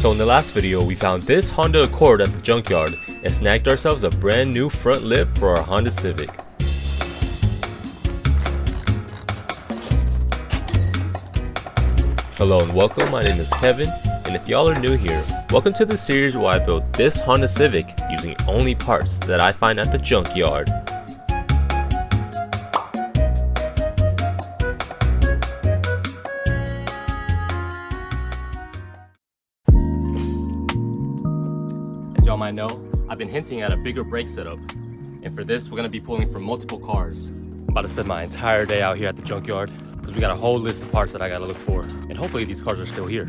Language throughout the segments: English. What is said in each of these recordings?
So in the last video, we found this Honda Accord at the junkyard and snagged ourselves a brand new front lip for our Honda Civic. Hello and welcome, my name is Kevin, and if y'all are new here, welcome to the series where I built this Honda Civic using only parts that I find at the junkyard. As y'all might know, I've been hinting at a bigger brake setup, and for this we're going to be pulling from multiple cars. I'm about to spend my entire day out here at the junkyard because we got a whole list of parts that I got to look for, and hopefully these cars are still here.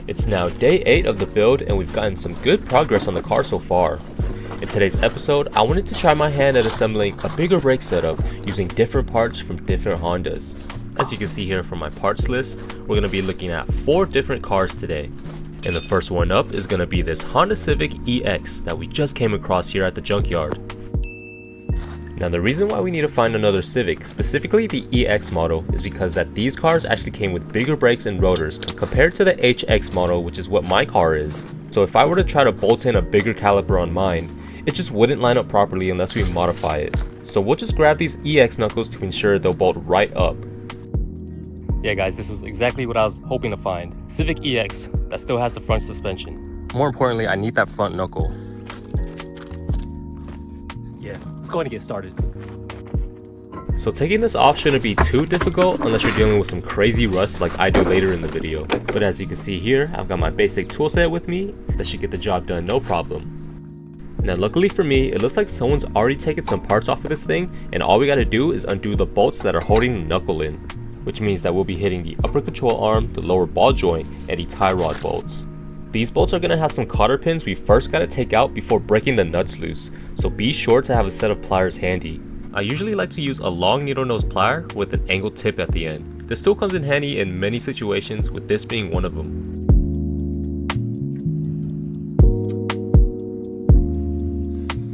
It's now day 8 of the build and we've gotten some good progress on the car so far. In today's episode, I wanted to try my hand at assembling a bigger brake setup using different parts from different Hondas. As you can see here from my parts list, we're going to be looking at 4 different cars today. And the first one up is going to be this Honda Civic EX that we just came across here at the junkyard. Now the reason why we need to find another Civic, specifically the EX model, is because that these cars actually came with bigger brakes and rotors compared to the HX model, which is what my car is. So if I were to try to bolt in a bigger caliper on mine, it just wouldn't line up properly unless we modify it. So we'll just grab these EX knuckles to ensure they'll bolt right up. Yeah guys, this was exactly what I was hoping to find. Civic EX that still has the front suspension. More importantly, I need that front knuckle. Yeah, let's go ahead and get started. So taking this off shouldn't be too difficult unless you're dealing with some crazy rust like I do later in the video. But as you can see here, I've got my basic tool set with me that should get the job done no problem. Now luckily for me, it looks like someone's already taken some parts off of this thing, and all we gotta do is undo the bolts that are holding the knuckle in, which means that we'll be hitting the upper control arm, the lower ball joint, and the tie rod bolts. These bolts are going to have some cotter pins we first got to take out before breaking the nuts loose, so be sure to have a set of pliers handy. I usually like to use a long needle nose plier with an angled tip at the end. This tool comes in handy in many situations, with this being one of them.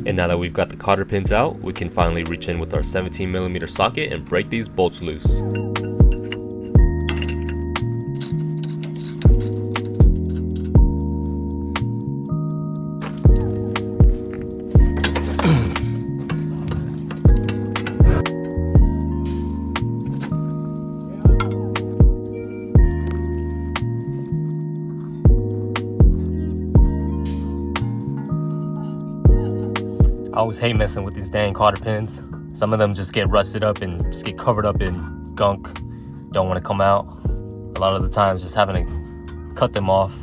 And now that we've got the cotter pins out, we can finally reach in with our 17mm socket and break these bolts loose. I always hate messing with these dang cotter pins. Some of them just get rusted up and just get covered up in gunk. Don't want to come out. A lot of the times just having to cut them off.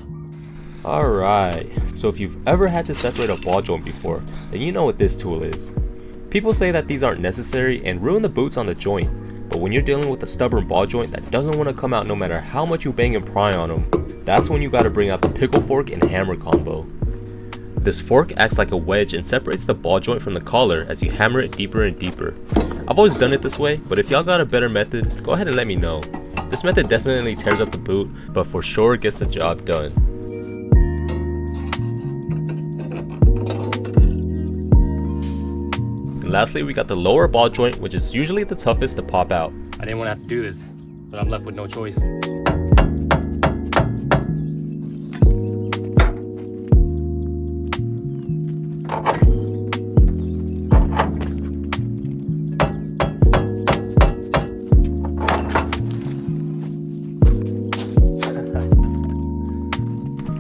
Alright, so if you've ever had to separate a ball joint before, then you know what this tool is. People say that these aren't necessary and ruin the boots on the joint, but when you're dealing with a stubborn ball joint that doesn't want to come out no matter how much you bang and pry on them, that's when you gotta bring out the pickle fork and hammer combo. This fork acts like a wedge and separates the ball joint from the collar as you hammer it deeper and deeper. I've always done it this way, but if y'all got a better method, go ahead and let me know. This method definitely tears up the boot, but for sure gets the job done. And lastly, we got the lower ball joint, which is usually the toughest to pop out. I didn't want to have to do this, but I'm left with no choice.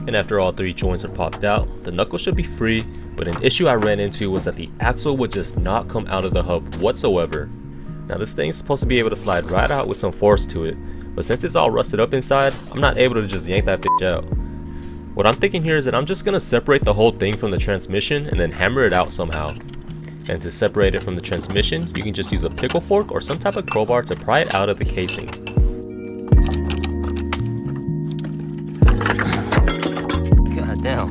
And after all 3 joints are popped out, the knuckle should be free, but an issue I ran into was that the axle would just not come out of the hub whatsoever. Now this thing's supposed to be able to slide right out with some force to it, but since it's all rusted up inside, I'm not able to just yank that bitch out. What I'm thinking here is that I'm just going to separate the whole thing from the transmission and then hammer it out somehow. And to separate it from the transmission, you can just use a pickle fork or some type of crowbar to pry it out of the casing. Down.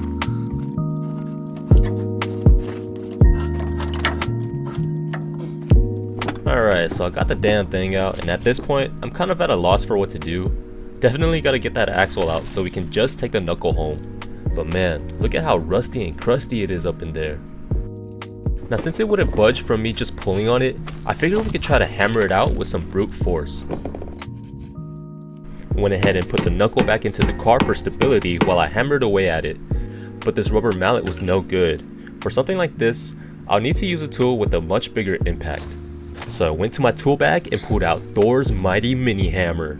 Alright, so I got the damn thing out, and at this point, I'm kind of at a loss for what to do. Definitely gotta get that axle out so we can just take the knuckle home. But man, look at how rusty and crusty it is up in there. Now since it wouldn't budge from me just pulling on it, I figured we could try to hammer it out with some brute force. Went ahead and put the knuckle back into the car for stability while I hammered away at it. But this rubber mallet was no good. For something like this, I'll need to use a tool with a much bigger impact. So I went to my tool bag and pulled out Thor's mighty mini hammer.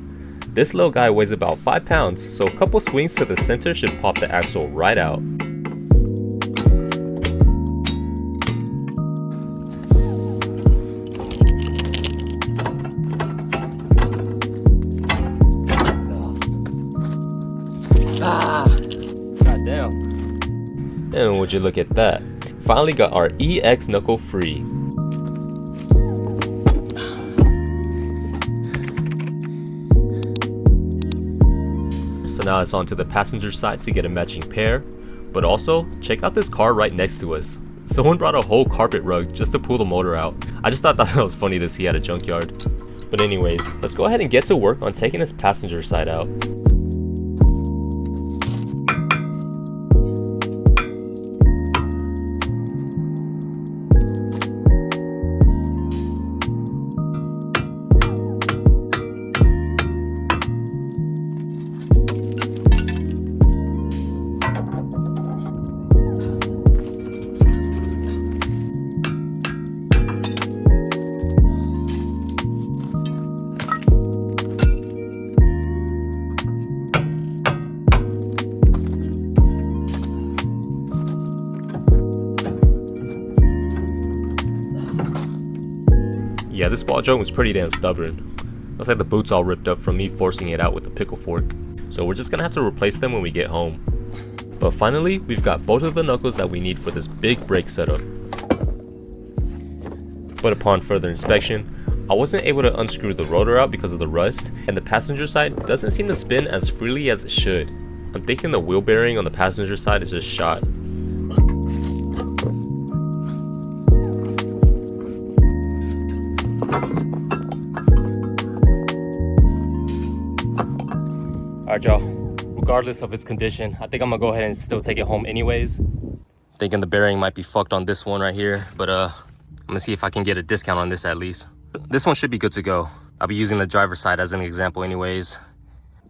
This little guy weighs about 5 pounds, so a couple swings to the center should pop the axle right out. Goddamn. And would you look at that? Finally got our EX knuckle free. So now it's on to the passenger side to get a matching pair. But also, check out this car right next to us. Someone brought a whole carpet rug just to pull the motor out. I just thought that was funny to see at a junkyard. But anyways, let's go ahead and get to work on taking this passenger side out. Yeah, this ball joint was pretty damn stubborn. Looks like the boot's all ripped up from me forcing it out with the pickle fork. So we're just gonna have to replace them when we get home. But finally, we've got both of the knuckles that we need for this big brake setup. But upon further inspection, I wasn't able to unscrew the rotor out because of the rust, and the passenger side doesn't seem to spin as freely as it should. I'm thinking the wheel bearing on the passenger side is just shot. Alright y'all, regardless of its condition, I think I'm gonna go ahead and still take it home anyways. Thinking the bearing might be fucked on this one right here, but I'm gonna see if I can get a discount on this at least. This one should be good to go. I'll be using the driver's side as an example anyways.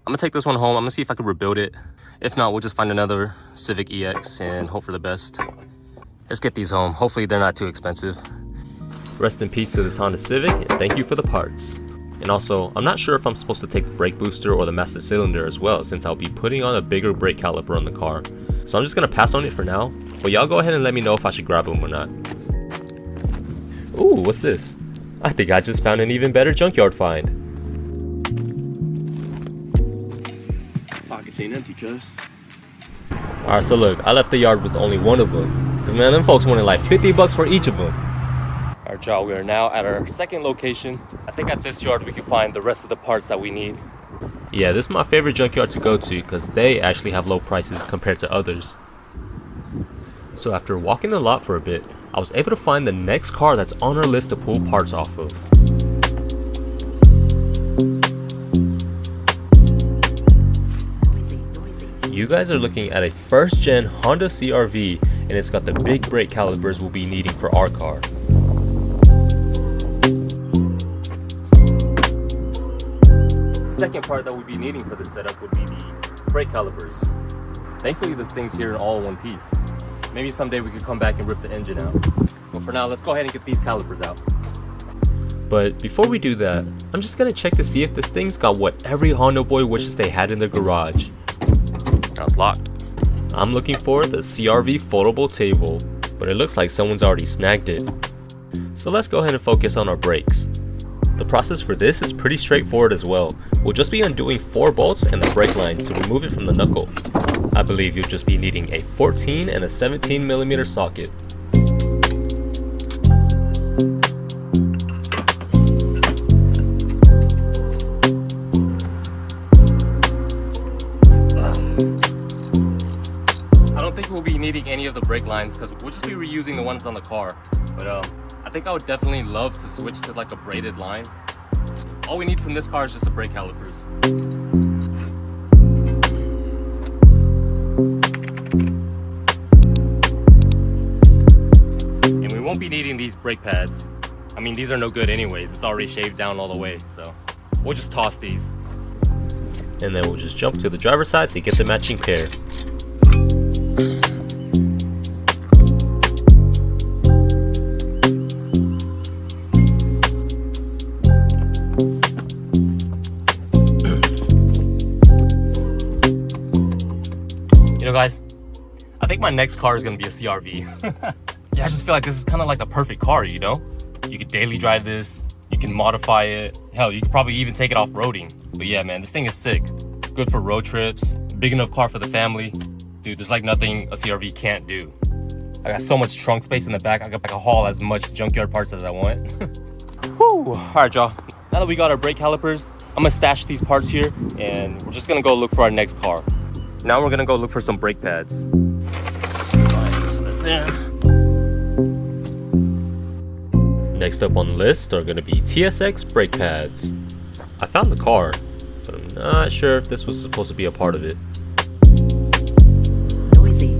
I'm gonna take this one home, I'm gonna see if I can rebuild it. If not, we'll just find another Civic EX and hope for the best. Let's get these home, hopefully they're not too expensive. Rest in peace to this Honda Civic, and thank you for the parts. And also, I'm not sure if I'm supposed to take the brake booster or the master cylinder as well, since I'll be putting on a bigger brake caliper on the car. So I'm just gonna pass on it for now, but y'all go ahead and let me know if I should grab them or not. Ooh, what's this? I think I just found an even better junkyard find. Pockets ain't empty, cuz. Alright, so look, I left the yard with only one of them, cause man, them folks wanted like 50 bucks for each of them. Alright y'all, we are now at our second location. I think at this yard we can find the rest of the parts that we need. Yeah, this is my favorite junkyard to go to because they actually have low prices compared to others. So after walking the lot for a bit, I was able to find the next car that's on our list to pull parts off of. You guys are looking at a first gen Honda CRV, and it's got the big brake calipers we'll be needing for our car. Second part that we'd be needing for this setup would be the brake calipers. Thankfully this thing's here in all one piece. Maybe someday we could come back and rip the engine out. But for now, let's go ahead and get these calipers out. But before we do that, I'm just gonna check to see if this thing's got what every Honda boy wishes they had in their garage. Now it's locked. I'm looking for the CRV foldable table, but it looks like someone's already snagged it. So let's go ahead and focus on our brakes. The process for this is pretty straightforward as well. We'll just be undoing 4 bolts and the brake line to remove it from the knuckle. I believe you'll just be needing a 14 and a 17mm socket. I don't think we'll be needing any of the brake lines because we'll just be reusing the ones on the car. But I think I would definitely love to switch to like a braided line. All we need from this car is just the brake calipers. And we won't be needing these brake pads. I mean, these are no good anyways. It's already shaved down all the way, so we'll just toss these. and then we'll just jump to the driver's side to get the matching pair. You know, guys, I think my next car is gonna be a CRV. Yeah, I just feel like this is kind of like the perfect car, you know? You could daily drive this, you can modify it. Hell, you could probably even take it off-roading. But yeah, man, this thing is sick. Good for road trips, big enough car for the family. Dude, there's like nothing a CRV can't do. I got so much trunk space in the back, I can haul as much junkyard parts as I want. Whew. All right, y'all. Now that we got our brake calipers, I'm gonna stash these parts here, and we're just gonna go look for our next car. Now we're gonna go look for some brake pads. Slide this right there. Next up on the list are going to be TSX Brake Pads. I found the car, but I'm not sure if this was supposed to be a part of it. Noisy.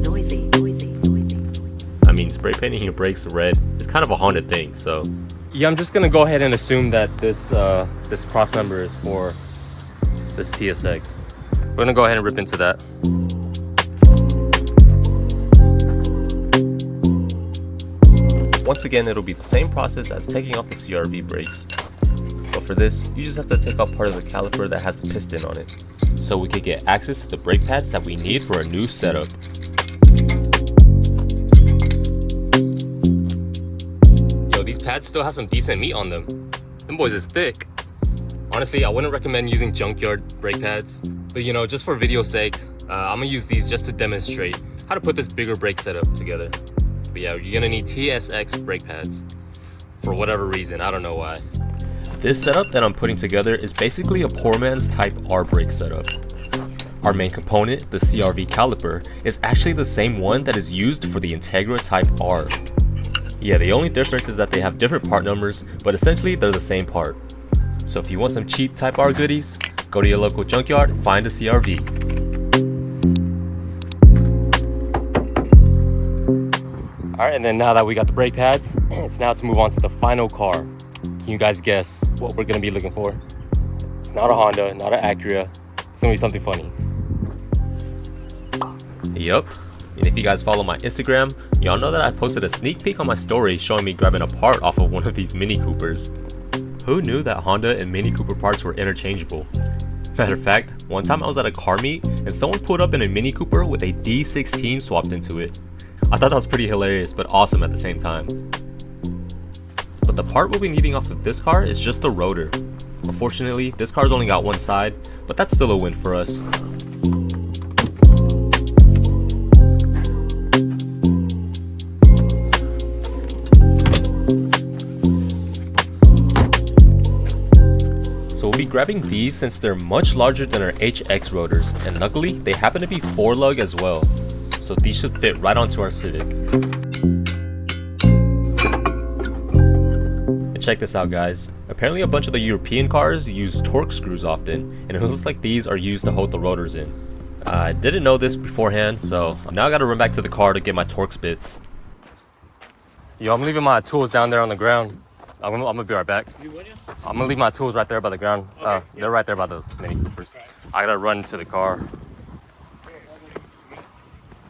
I mean, spray painting your brakes red is kind of a Honda thing, so yeah, I'm just going to go ahead and assume that this this cross member is for this TSX. We're going to go ahead and rip into that. Once again, it'll be the same process as taking off the CRV brakes. But for this, you just have to take off part of the caliper that has the piston on it, so we can get access to the brake pads that we need for a new setup. Yo, these pads still have some decent meat on them. Them boys is thick. Honestly, I wouldn't recommend using Junkyard brake pads, but you know, just for video's sake, I'm gonna use these just to demonstrate how to put this bigger brake setup together. But yeah, you're gonna need TSX brake pads for whatever reason. I don't know why. This setup that I'm putting together is basically a poor man's type R brake setup. Our main component, the CRV caliper, is actually the same one that is used for the Integra type R. Yeah, the only difference is that they have different part numbers, but essentially they're the same part. So if you want some cheap type R goodies, go to your local junkyard and find a CRV. All right, and then now that we got the brake pads, it's now to move on to the final car. Can you guys guess what we're gonna be looking for? It's not a Honda, not an Acura. It's gonna be something funny. Yup, and if you guys follow my Instagram, y'all know that I posted a sneak peek on my story showing me grabbing a part off of one of these Mini Coopers. Who knew that Honda and Mini Cooper parts were interchangeable? Matter of fact, one time I was at a car meet and someone pulled up in a Mini Cooper with a D16 swapped into it. I thought that was pretty hilarious, but awesome at the same time. But the part we'll be needing off of this car is just the rotor. Unfortunately, this car's only got one side, but that's still a win for us. So we'll be grabbing these since they're much larger than our HX rotors, and luckily they happen to be 4-lug as well. So these should fit right onto our Civic. And check this out, guys. Apparently a bunch of the European cars use torque screws often, and it looks like these are used to hold the rotors in. I didn't know this beforehand, so now I gotta run back to the car to get my torque bits. Yo, I'm leaving my tools down there on the ground. I'm gonna be right back. You will, yeah? I'm gonna leave my tools right there by the ground. Okay, They're right there by those Mini Coopers. I gotta run to the car.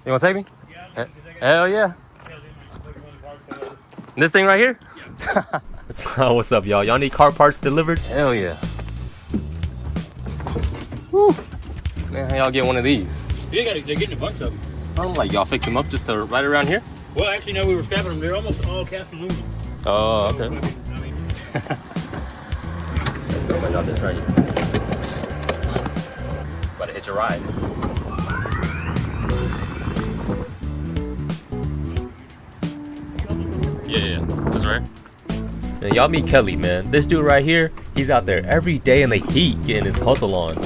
You wanna take me? Yeah. Hell yeah. This thing right here? Yeah. What's up, y'all? Y'all need car parts delivered? Hell yeah. Woo. Man, how y'all get one of these? They're getting a bunch of them. I'm like, y'all fix them up just to right around here? Well, actually, no, we were scrapping them. They're almost all cast aluminum. Oh, okay. I mean, Let's go, man. Y'all just try it. About to hit your ride. Yeah. This right here. And y'all meet Kelly, man. This dude right here, he's out there every day in the heat getting his hustle on.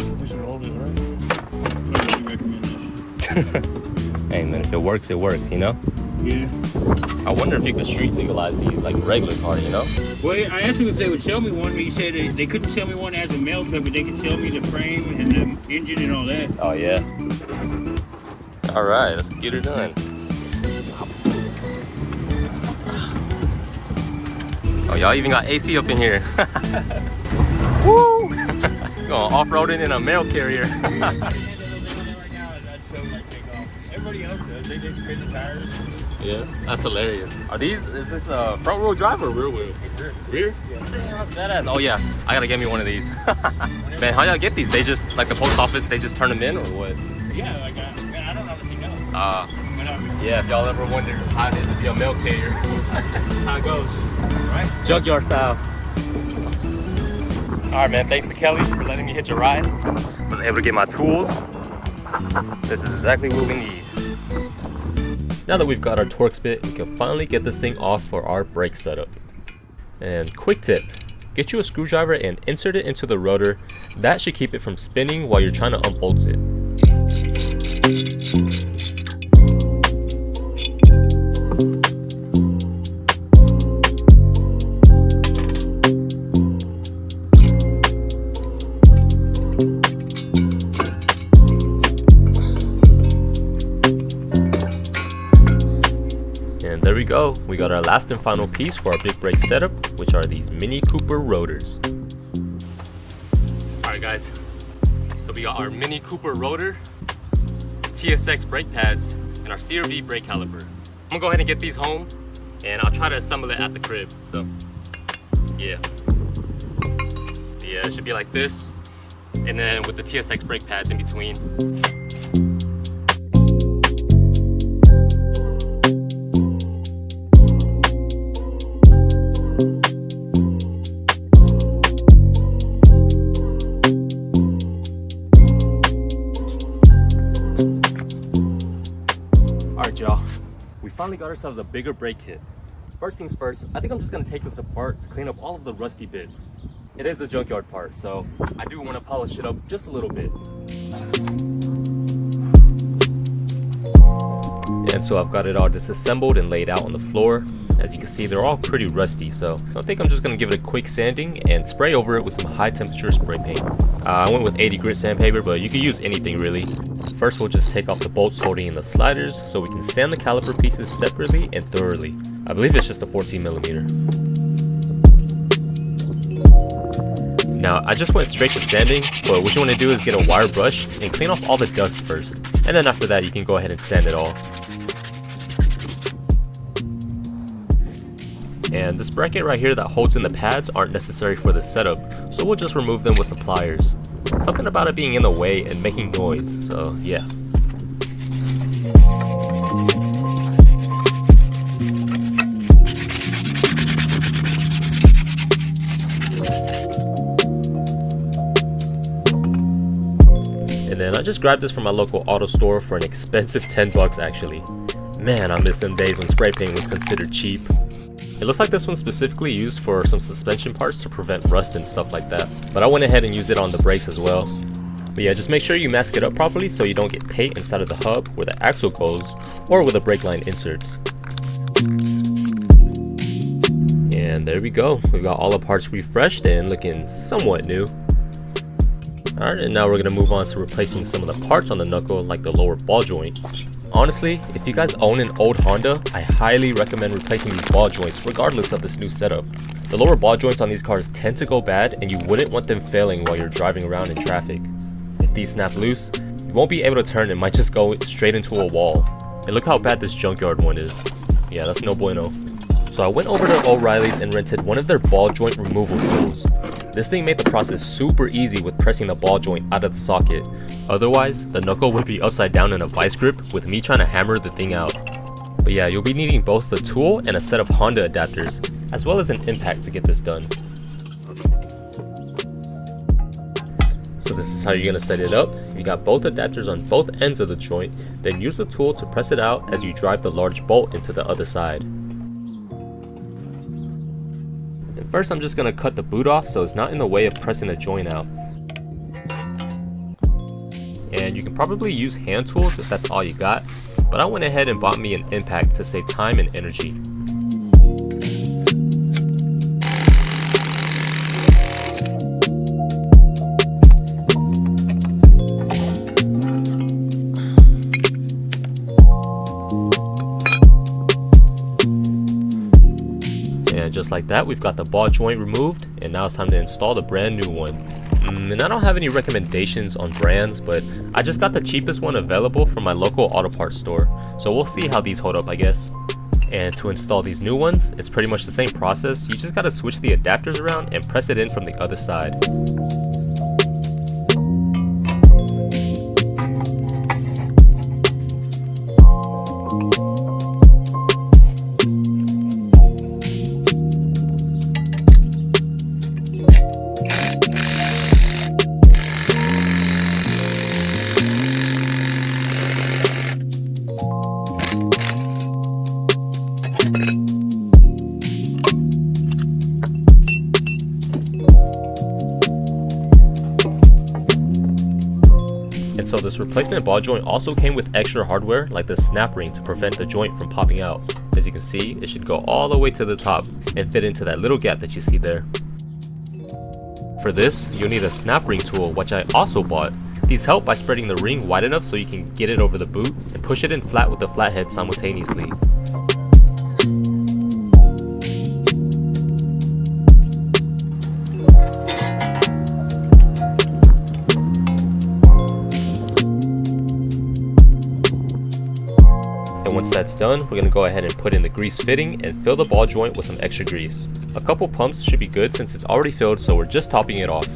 Hey, man, if it works, you know? yeah. I wonder if you could street legalize these like regular cars, you know? Well, I asked him if they would sell me one, but he said they couldn't sell me one as a mail truck, but they could sell me the frame and the engine and all that. Oh, yeah. All right, let's get her done. Oh, y'all even got AC up in here. Woo! Going off-roading in a mail carrier. Everybody else does. They just spin the tires. Yeah, that's hilarious. Is this front wheel drive or rear wheel? Rear? Yeah. Damn, that's badass. Oh yeah, I gotta get me one of these. Man, how y'all get these? They just, like the post office, they just turn them in or what? Yeah, like man, I don't honestly know. Yeah, if y'all ever wondered how it is to be a mail carrier, that's how it goes, right? Junkyard style. All right, man, thanks to Kelly for letting me hitch a ride. I was able to get my tools. This is exactly what we need. Now that we've got our Torx bit, we can finally get this thing off for our brake setup. And quick tip, get you a screwdriver and insert it into the rotor. That should keep it from spinning while you're trying to unbolt it. And there we go, we got our last and final piece for our big brake setup, which are these Mini Cooper rotors. Alright guys, so we got our Mini Cooper rotor, TSX brake pads, and our CRV brake caliper. I'm gonna go ahead and get these home, and I'll try to assemble it at the crib, so yeah. Yeah, it should be like this, and then with the TSX brake pads in between. Y'all, we finally got ourselves a bigger brake kit. First things first, I think I'm just gonna take this apart to clean up all of the rusty bits. It is a junkyard part, so I do want to polish it up just a little bit. And so I've got it all disassembled and laid out on the floor. As you can see, they're all pretty rusty, so I think I'm just gonna give it a quick sanding and spray over it with some high temperature spray paint. I went with 80 grit sandpaper, but you could use anything really. First, we'll just take off the bolts holding in the sliders so we can sand the caliper pieces separately and thoroughly. I believe it's just a 14mm. Now, I just went straight to sanding, but what you want to do is get a wire brush and clean off all the dust first. And then after that, you can go ahead and sand it all. And this bracket right here that holds in the pads aren't necessary for this setup, so we'll just remove them with some pliers. Something about it being in the way and making noise, so yeah. And then I just grabbed this from my local auto store for an expensive 10 bucks actually. Man, I miss them days when spray paint was considered cheap. It looks like this one's specifically used for some suspension parts to prevent rust and stuff like that, but I went ahead and used it on the brakes as well. But yeah, just make sure you mask it up properly so you don't get paint inside of the hub where the axle goes or where the brake line inserts. And there we go, we've got all the parts refreshed and looking somewhat new. Alright, and now we're going to move on to replacing some of the parts on the knuckle, like the lower ball joint. Honestly, if you guys own an old Honda, I highly recommend replacing these ball joints regardless of this new setup. The lower ball joints on these cars tend to go bad and you wouldn't want them failing while you're driving around in traffic. If these snap loose, you won't be able to turn and might just go straight into a wall. And look how bad this Junkyard one is. Yeah, that's no bueno. So I went over to O'Reilly's and rented one of their ball joint removal tools. This thing made the process super easy with pressing the ball joint out of the socket. Otherwise, the knuckle would be upside down in a vice grip with me trying to hammer the thing out. But yeah, you'll be needing both the tool and a set of Honda adapters, as well as an impact to get this done. So this is how you're going to set it up. You got both adapters on both ends of the joint, then use the tool to press it out as you drive the large bolt into the other side. First, I'm just going to cut the boot off so it's not in the way of pressing the joint out. And you can probably use hand tools if that's all you got, but I went ahead and bought me an impact to save time and energy. And just like that, we've got the ball joint removed, and now it's time to install the brand new one. And I don't have any recommendations on brands, but I just got the cheapest one available from my local auto parts store, so we'll see how these hold up, I guess. And to install these new ones, it's pretty much the same process. You just gotta switch the adapters around and press it in from the other side. And so this replacement ball joint also came with extra hardware like the snap ring to prevent the joint from popping out. As you can see, it should go all the way to the top and fit into that little gap that you see there. For this, you'll need a snap ring tool, which I also bought. These help by spreading the ring wide enough so you can get it over the boot and push it in flat with the flathead simultaneously. And once that's done, we're going to go ahead and put in the grease fitting and fill the ball joint with some extra grease. A couple pumps should be good since it's already filled, so we're just topping it off.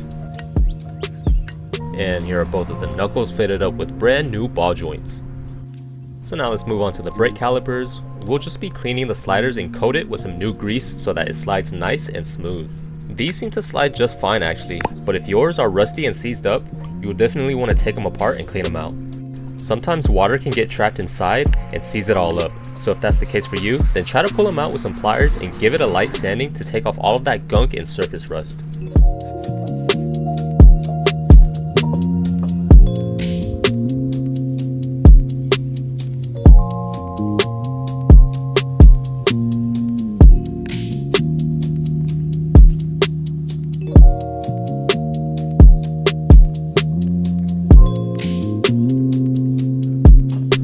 And here are both of the knuckles fitted up with brand new ball joints. So now let's move on to the brake calipers. We'll just be cleaning the sliders and coat it with some new grease so that it slides nice and smooth. These seem to slide just fine actually, but if yours are rusty and seized up, you will definitely want to take them apart and clean them out. Sometimes water can get trapped inside and seize it all up, so if that's the case for you, then try to pull them out with some pliers and give it a light sanding to take off all of that gunk and surface rust.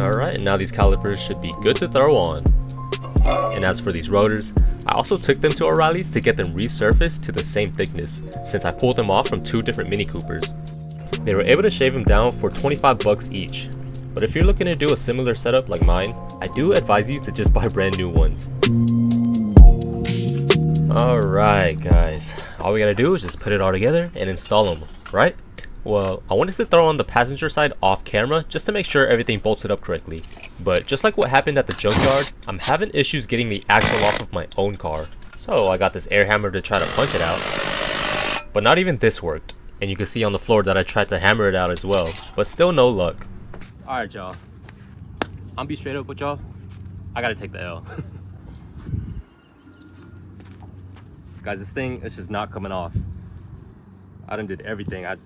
Alright, and now these calipers should be good to throw on. And as for these rotors, I also took them to O'Reilly's to get them resurfaced to the same thickness, since I pulled them off from two different Mini Coopers. They were able to shave them down for 25 bucks each. But if you're looking to do a similar setup like mine, I do advise you to just buy brand new ones. Alright guys, all we gotta do is just put it all together and install them, right? Well, I wanted to throw on the passenger side off camera just to make sure everything bolted up correctly. But just like what happened at the junkyard, I'm having issues getting the axle off of my own car. So I got this air hammer to try to punch it out. But not even this worked. And you can see on the floor that I tried to hammer it out as well, but still no luck. Alright y'all, I'm be straight up with y'all, I gotta take the L. Guys, this thing is just not coming off. I done did everything. I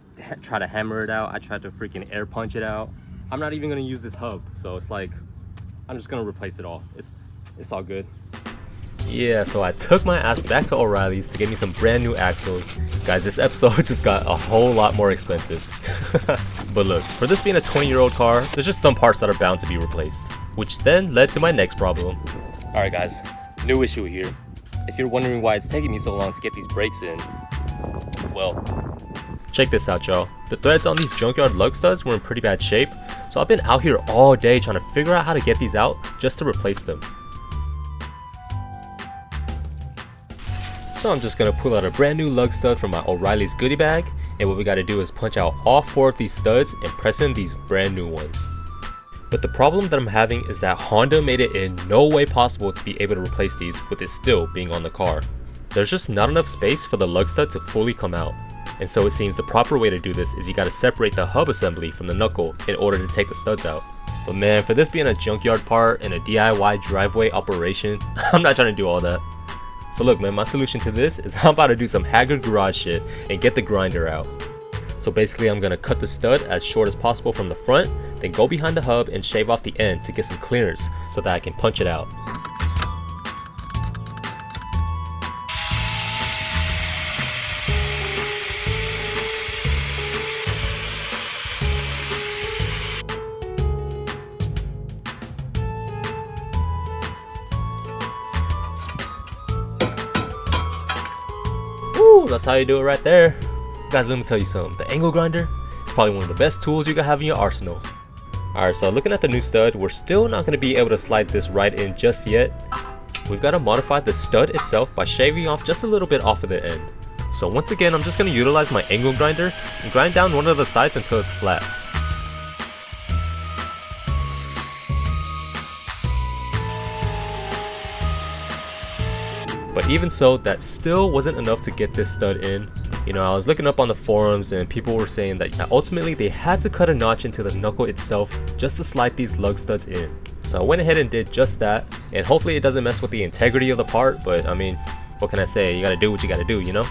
tried to hammer it out. I tried to freaking air punch it out. I'm not even gonna use this hub, so it's like I'm just gonna replace it all. It's all good. Yeah, so I took my ass back to O'Reilly's to get me some brand new axles. Guys, this episode just got a whole lot more expensive. But look, for this being a 20-year-old car, there's just some parts that are bound to be replaced, which then led to my next problem. All right, guys, new issue here. If you're wondering why it's taking me so long to get these brakes in, well, check this out, y'all. The threads on these junkyard lug studs were in pretty bad shape, so I've been out here all day trying to figure out how to get these out just to replace them. So I'm just gonna pull out a brand new lug stud from my O'Reilly's goodie bag, and what we gotta do is punch out all 4 of these studs and press in these brand new ones. But the problem that I'm having is that Honda made it in no way possible to be able to replace these with it still being on the car. There's just not enough space for the lug stud to fully come out. And so it seems the proper way to do this is you gotta separate the hub assembly from the knuckle in order to take the studs out. But man, for this being a junkyard part and a DIY driveway operation, I'm not trying to do all that. So look man, my solution to this is I'm about to do some haggard garage shit and get the grinder out. So basically I'm gonna cut the stud as short as possible from the front, then go behind the hub and shave off the end to get some clearance so that I can punch it out. Ooh, that's how you do it right there. Guys, let me tell you something. The angle grinder is probably one of the best tools you can have in your arsenal. Alright, so looking at the new stud, we're still not going to be able to slide this right in just yet. We've got to modify the stud itself by shaving off just a little bit off of the end. So once again, I'm just going to utilize my angle grinder and grind down one of the sides until it's flat. But even so, that still wasn't enough to get this stud in. You know, I was looking up on the forums and people were saying that ultimately they had to cut a notch into the knuckle itself just to slide these lug studs in. So I went ahead and did just that, and hopefully it doesn't mess with the integrity of the part, but I mean, what can I say? You gotta do what you gotta do, you know?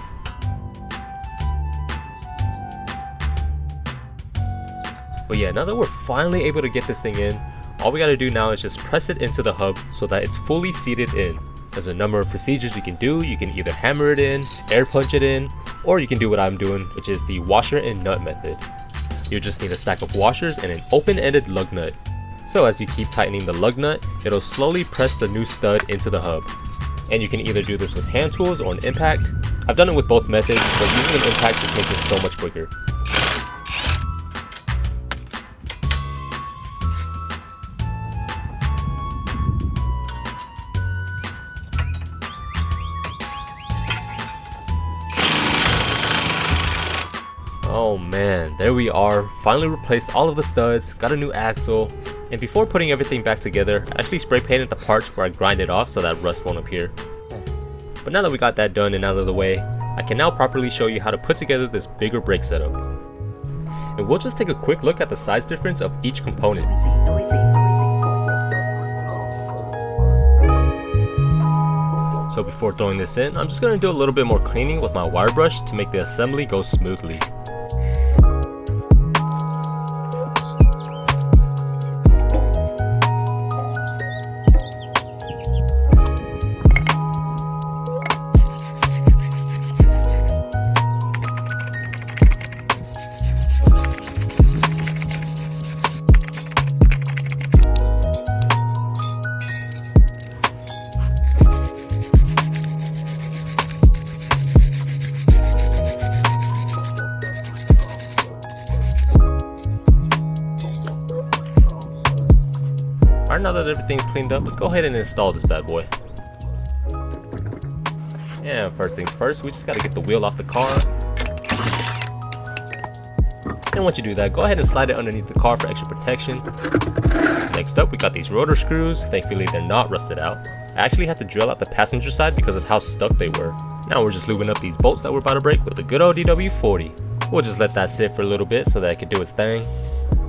But yeah, now that we're finally able to get this thing in, all we gotta do now is just press it into the hub so that it's fully seated in. There's a number of procedures you can do. You can either hammer it in, air punch it in, or you can do what I'm doing, which is the washer and nut method. You just need a stack of washers and an open-ended lug nut. So as you keep tightening the lug nut, it'll slowly press the new stud into the hub. And you can either do this with hand tools or an impact. I've done it with both methods, but using an impact just makes it so much quicker. Oh man, there we are. Finally replaced all of the studs, got a new axle, and before putting everything back together, I actually spray painted the parts where I grind it off so that rust won't appear. But now that we got that done and out of the way, I can now properly show you how to put together this bigger brake setup. And we'll just take a quick look at the size difference of each component. So before throwing this in, I'm just going to do a little bit more cleaning with my wire brush to make the assembly go smoothly. Alright, now that everything's cleaned up, let's go ahead and install this bad boy. And first things first, we just gotta get the wheel off the car. And once you do that, go ahead and slide it underneath the car for extra protection. Next up, we got these rotor screws. Thankfully, they're not rusted out. I actually had to drill out the passenger side because of how stuck they were. Now we're just lubing up these bolts that we're about to break with a good old DW40. We'll just let that sit for a little bit so that it can do its thing.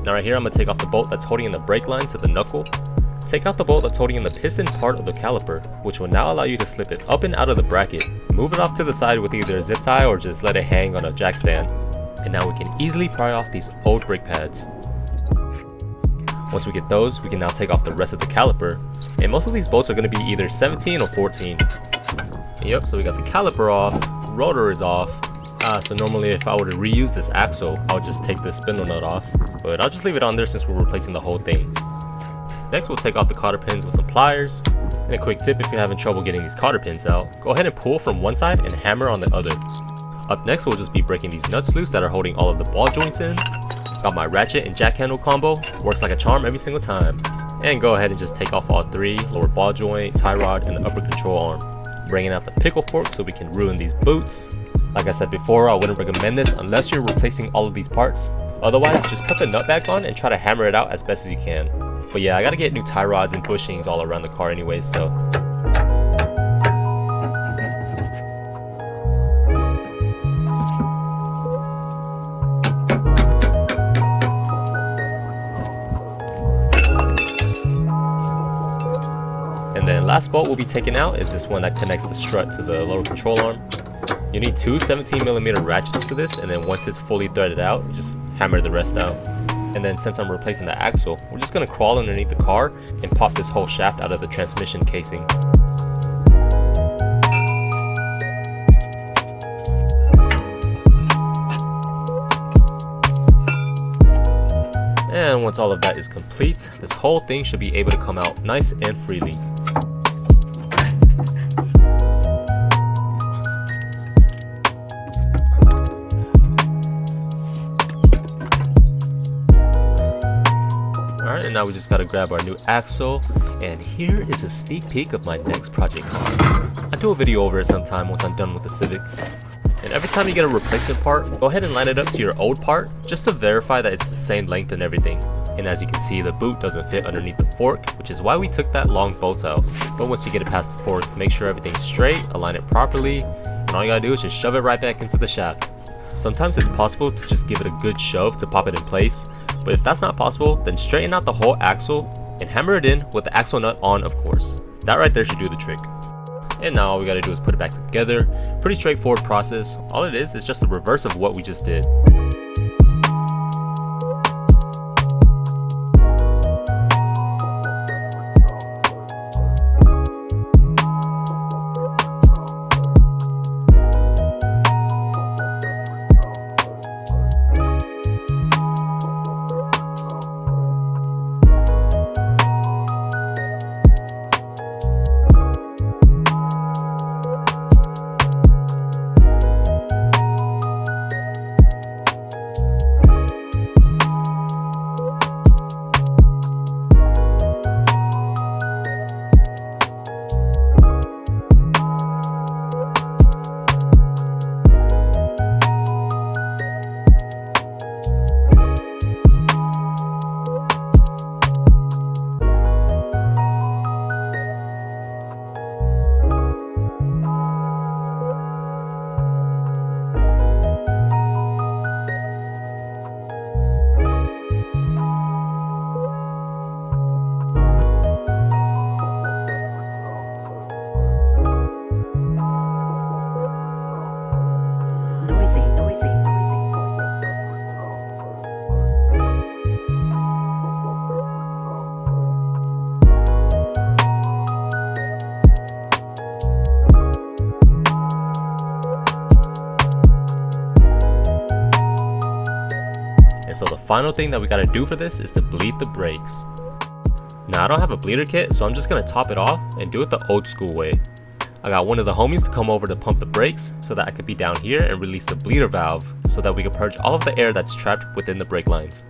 Now right here, I'm gonna take off the bolt that's holding in the brake line to the knuckle. Take out the bolt that's holding in the piston part of the caliper, which will now allow you to slip it up and out of the bracket. Move it off to the side with either a zip tie or just let it hang on a jack stand. And now we can easily pry off these old brake pads. Once we get those, we can now take off the rest of the caliper. And most of these bolts are going to be either 17 or 14. Yep, so we got the caliper off, rotor is off. So normally if I were to reuse this axle, I would just take the spindle nut off. But I'll just leave it on there since we're replacing the whole thing. Next, we'll take off the cotter pins with some pliers. And a quick tip, if you're having trouble getting these cotter pins out, go ahead and pull from one side and hammer on the other. Up next, we'll just be breaking these nuts loose that are holding all of the ball joints in. Got my ratchet and jack handle combo, works like a charm every single time. And go ahead and just take off all three, lower ball joint, tie rod, and the upper control arm. Bringing out the pickle fork so we can ruin these boots. Like I said before, I wouldn't recommend this unless you're replacing all of these parts. Otherwise, just put the nut back on and try to hammer it out as best as you can. But yeah, I gotta get new tie rods and bushings all around the car anyway, so. And then last bolt we'll be taking out is this one that connects the strut to the lower control arm. You need two 17mm ratchets for this, and then once it's fully threaded out, you just hammer the rest out. And then since I'm replacing the axle, we're just going to crawl underneath the car and pop this whole shaft out of the transmission casing. And once all of that is complete, this whole thing should be able to come out nice and freely. now we just gotta grab our new axle, and here is a sneak peek of my next project car. I'll do a video over it sometime once I'm done with the Civic. And every time you get a replacement part, go ahead and line it up to your old part just to verify that it's the same length and everything. And as you can see, the boot doesn't fit underneath the fork, which is why we took that long bolt out. But once you get it past the fork, make sure everything's straight, align it properly, and all you gotta do is just shove it right back into the shaft. Sometimes it's possible to just give it a good shove to pop it in place, but if that's not possible, then straighten out the whole axle and hammer it in with the axle nut on, of course. That right there should do the trick. And now all we gotta do is put it back together. Pretty straightforward process. All it is just the reverse of what we just did. So the final thing that we gotta do for this is to bleed the brakes. Now I don't have a bleeder kit, so I'm just gonna top it off and do it the old school way. I got one of the homies to come over to pump the brakes so that I could be down here and release the bleeder valve so that we can purge all of the air that's trapped within the brake lines.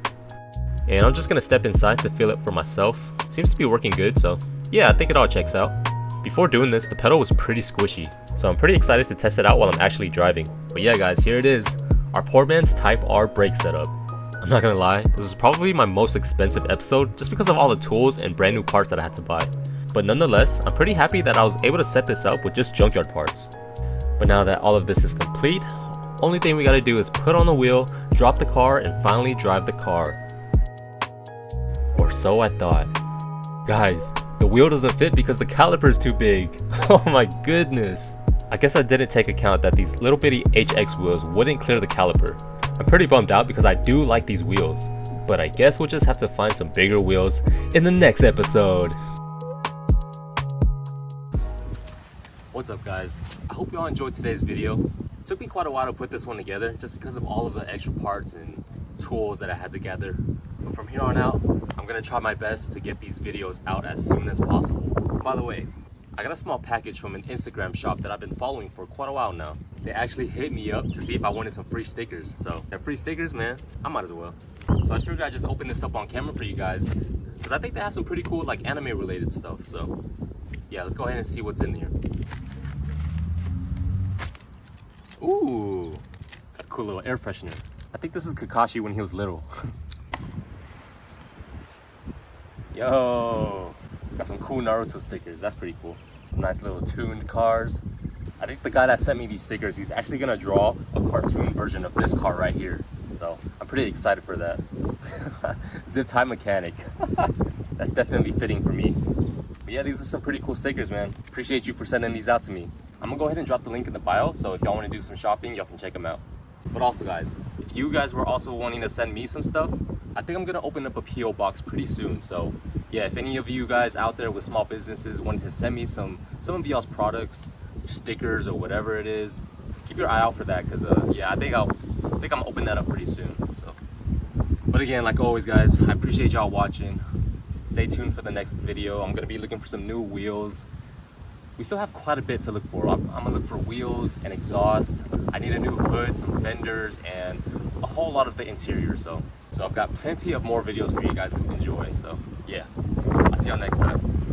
And I'm just gonna step inside to feel it for myself. Seems to be working good, so yeah, I think it all checks out. Before doing this, the pedal was pretty squishy, so I'm pretty excited to test it out while I'm actually driving. But yeah guys, here it is, our poor man's Type R brake setup. I'm not gonna lie, this was probably my most expensive episode just because of all the tools and brand new parts that I had to buy. But nonetheless, I'm pretty happy that I was able to set this up with just junkyard parts. But now that all of this is complete, only thing we gotta do is put on the wheel, drop the car, and finally drive the car. Or so I thought. Guys, the wheel doesn't fit because the caliper is too big. Oh my goodness. I guess I didn't take account that these little bitty HX wheels wouldn't clear the caliper. I'm pretty bummed out because I do like these wheels, but I guess we'll just have to find some bigger wheels in the next episode. What's up guys? I hope you all enjoyed today's video. It took me quite a while to put this one together just because of all of the extra parts and tools that I had to gather. But from here on out, I'm gonna try my best to get these videos out as soon as possible. By the way, I got a small package from an Instagram shop that I've been following for quite a while now. They actually hit me up to see if I wanted some free stickers. So they're free stickers, man, I might as well. So I figured I'd just open this up on camera for you guys because I think they have some pretty cool like anime related stuff. So yeah, let's go ahead and see what's in here. Ooh, a cool little air freshener. I think this is Kakashi when he was little. Yo, got some cool Naruto stickers. That's pretty cool. Some nice little tuned cars. I think the guy that sent me these stickers, he's actually gonna draw a cartoon version of this car right here. So I'm pretty excited for that. Zip tie mechanic. That's definitely fitting for me. But yeah, these are some pretty cool stickers, man. Appreciate you for sending these out to me. I'm gonna go ahead and drop the link in the bio, so if y'all wanna do some shopping, y'all can check them out. But also guys, if you guys were also wanting to send me some stuff, I think I'm gonna open up a PO box pretty soon. So yeah, if any of you guys out there with small businesses wanted to send me some of y'all's products, stickers or whatever it is, keep your eye out for that, because yeah, I think I'm gonna open that up pretty soon. So but again, like always guys, I appreciate y'all watching. Stay tuned for the next video. I'm gonna be looking for some new wheels. We still have quite a bit to look for. I'm gonna look for wheels and exhaust. I need a new hood, some fenders, and a whole lot of the interior. So I've got plenty of more videos for you guys to enjoy. So yeah, I'll see y'all next time.